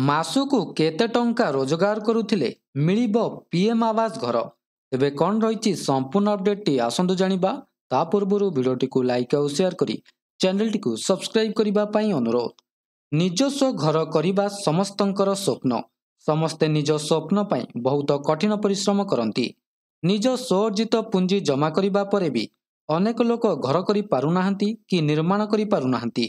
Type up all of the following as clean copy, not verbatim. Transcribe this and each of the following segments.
ମାସକୁ କେତେ ଟଙ୍କା ରୋଜଗାର କରୁଥିଲେ ମିଳିବ ପିଏମ୍ ଆବାସ ଘର? ଏବେ କ'ଣ ରହିଛି ସମ୍ପୂର୍ଣ୍ଣ ଅପଡେଟଟି ଆସନ୍ତୁ ଜାଣିବା। ତା ପୂର୍ବରୁ ଭିଡ଼ିଓଟିକୁ ଲାଇକ୍ ଆଉ ସେୟାର କରି ଚ୍ୟାନେଲଟିକୁ ସବସ୍କ୍ରାଇବ କରିବା ପାଇଁ ଅନୁରୋଧ। ନିଜସ୍ୱ ଘର କରିବା ସମସ୍ତଙ୍କର ସ୍ୱପ୍ନ। ସମସ୍ତେ ନିଜ ସ୍ୱପ୍ନ ପାଇଁ ବହୁତ କଠିନ ପରିଶ୍ରମ କରନ୍ତି। ନିଜ ସ୍ୱଅର୍ଜିତ ପୁଞ୍ଜି ଜମା କରିବା ପରେ ବି ଅନେକ ଲୋକ ଘର କରିପାରୁନାହାନ୍ତି କି ନିର୍ମାଣ କରିପାରୁନାହାନ୍ତି।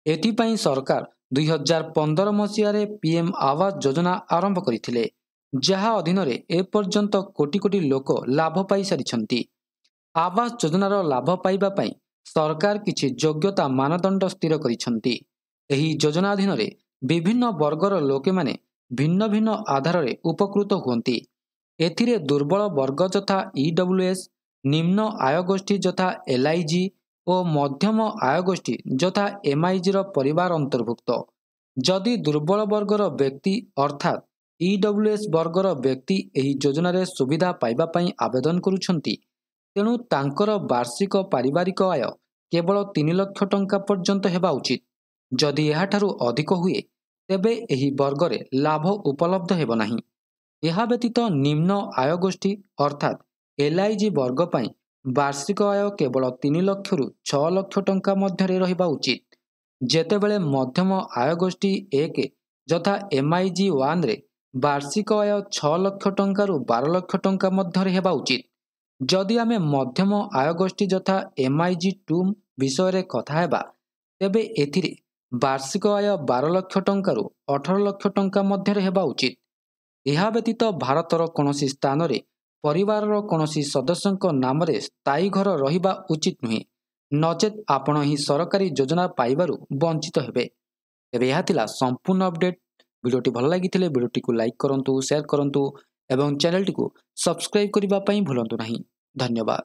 ଏଥିପାଇଁ ସରକାର 2015 ମସିହାରେ ପିଏମ୍ ଆବାସ ଯୋଜନା ଆରମ୍ଭ କରିଥିଲେ, ଯାହା ଅଧୀନରେ ଏପର୍ଯ୍ୟନ୍ତ କୋଟି କୋଟି ଲୋକ ଲାଭ ପାଇସାରିଛନ୍ତି। ଆବାସ ଯୋଜନାର ଲାଭ ପାଇବା ପାଇଁ ସରକାର କିଛି ଯୋଗ୍ୟତା ମାନଦଣ୍ଡ ସ୍ଥିର କରିଛନ୍ତି। ଏହି ଯୋଜନା ଅଧୀନରେ ବିଭିନ୍ନ ବର୍ଗର ଲୋକମାନେ ଭିନ୍ନ ଭିନ୍ନ ଆଧାରରେ ଉପକୃତ ହୁଅନ୍ତି। ଏଥିରେ ଦୁର୍ବଳ ବର୍ଗ ଯଥା EWS, ନିମ୍ନ ଆୟ ଗୋଷ୍ଠୀ ଯଥା LIG ଓ ମଧ୍ୟମ ଆୟ ଗୋଷ୍ଠୀ ଯଥା MIGର ପରିବାର ଅନ୍ତର୍ଭୁକ୍ତ। ଯଦି ଦୁର୍ବଳ ବର୍ଗର ବ୍ୟକ୍ତି ଅର୍ଥାତ୍ EWS ବର୍ଗର ବ୍ୟକ୍ତି ଏହି ଯୋଜନାରେ ସୁବିଧା ପାଇବା ପାଇଁ ଆବେଦନ କରୁଛନ୍ତି, ତେଣୁ ତାଙ୍କର ବାର୍ଷିକ ପାରିବାରିକ ଆୟ କେବଳ 3 ଲକ୍ଷ ଟଙ୍କା ପର୍ଯ୍ୟନ୍ତ ହେବା ଉଚିତ। ଯଦି ଏହାଠାରୁ ଅଧିକ ହୁଏ ତେବେ ଏହି ବର୍ଗରେ ଲାଭ ଉପଲବ୍ଧ ହେବ ନାହିଁ। ଏହା ବ୍ୟତୀତ ନିମ୍ନ ଆୟ ଗୋଷ୍ଠୀ ଅର୍ଥାତ୍ LIG ବର୍ଗ ପାଇଁ ବାର୍ଷିକ ଆୟ କେବଳ 3 ଲକ୍ଷରୁ 6 ଲକ୍ଷ ଟଙ୍କା ମଧ୍ୟରେ ରହିବା ଉଚିତ। ଯେତେବେଳେ ମଧ୍ୟମ ଆୟ ଗୋଷ୍ଠୀ 1 ଯଥା MIG1ରେ ବାର୍ଷିକ ଆୟ 6 ଲକ୍ଷ ଟଙ୍କାରୁ 12 ଲକ୍ଷ ଟଙ୍କା ମଧ୍ୟରେ ହେବା ଉଚିତ। ଯଦି ଆମେ ମଧ୍ୟମ ଆୟ ଗୋଷ୍ଠୀ ଯଥା MIG2 ବିଷୟରେ କଥା ହେବା, ତେବେ ଏଥିରେ ବାର୍ଷିକ ଆୟ 12 ଲକ୍ଷ ଟଙ୍କାରୁ 18 ଲକ୍ଷ ଟଙ୍କା ମଧ୍ୟରେ ହେବା ଉଚିତ। ଏହା ବ୍ୟତୀତ ଭାରତର କୌଣସି ସ୍ଥାନରେ ପରିବାରର କୌଣସି ସଦସ୍ୟଙ୍କ ନାମରେ ସ୍ଥାୟୀ ଘର ରହିବା ଉଚିତ ନୁହେଁ, ନଚେତ୍ ଆପଣ ଏହି ସରକାରୀ ଯୋଜନା ପାଇବାରୁ ବଞ୍ଚିତ ହେବେ। ତେବେ ଏହା ଥିଲା ସମ୍ପୂର୍ଣ୍ଣ ଅପଡେଟ୍। ଭିଡ଼ିଓଟି ଭଲ ଲାଗିଥିଲେ ଭିଡ଼ିଓଟିକୁ ଲାଇକ୍ କରନ୍ତୁ, ସେୟାର କରନ୍ତୁ ଏବଂ ଚ୍ୟାନେଲଟିକୁ ସବସ୍କ୍ରାଇବ କରିବା ପାଇଁ ଭୁଲନ୍ତୁ ନାହିଁ। ଧନ୍ୟବାଦ।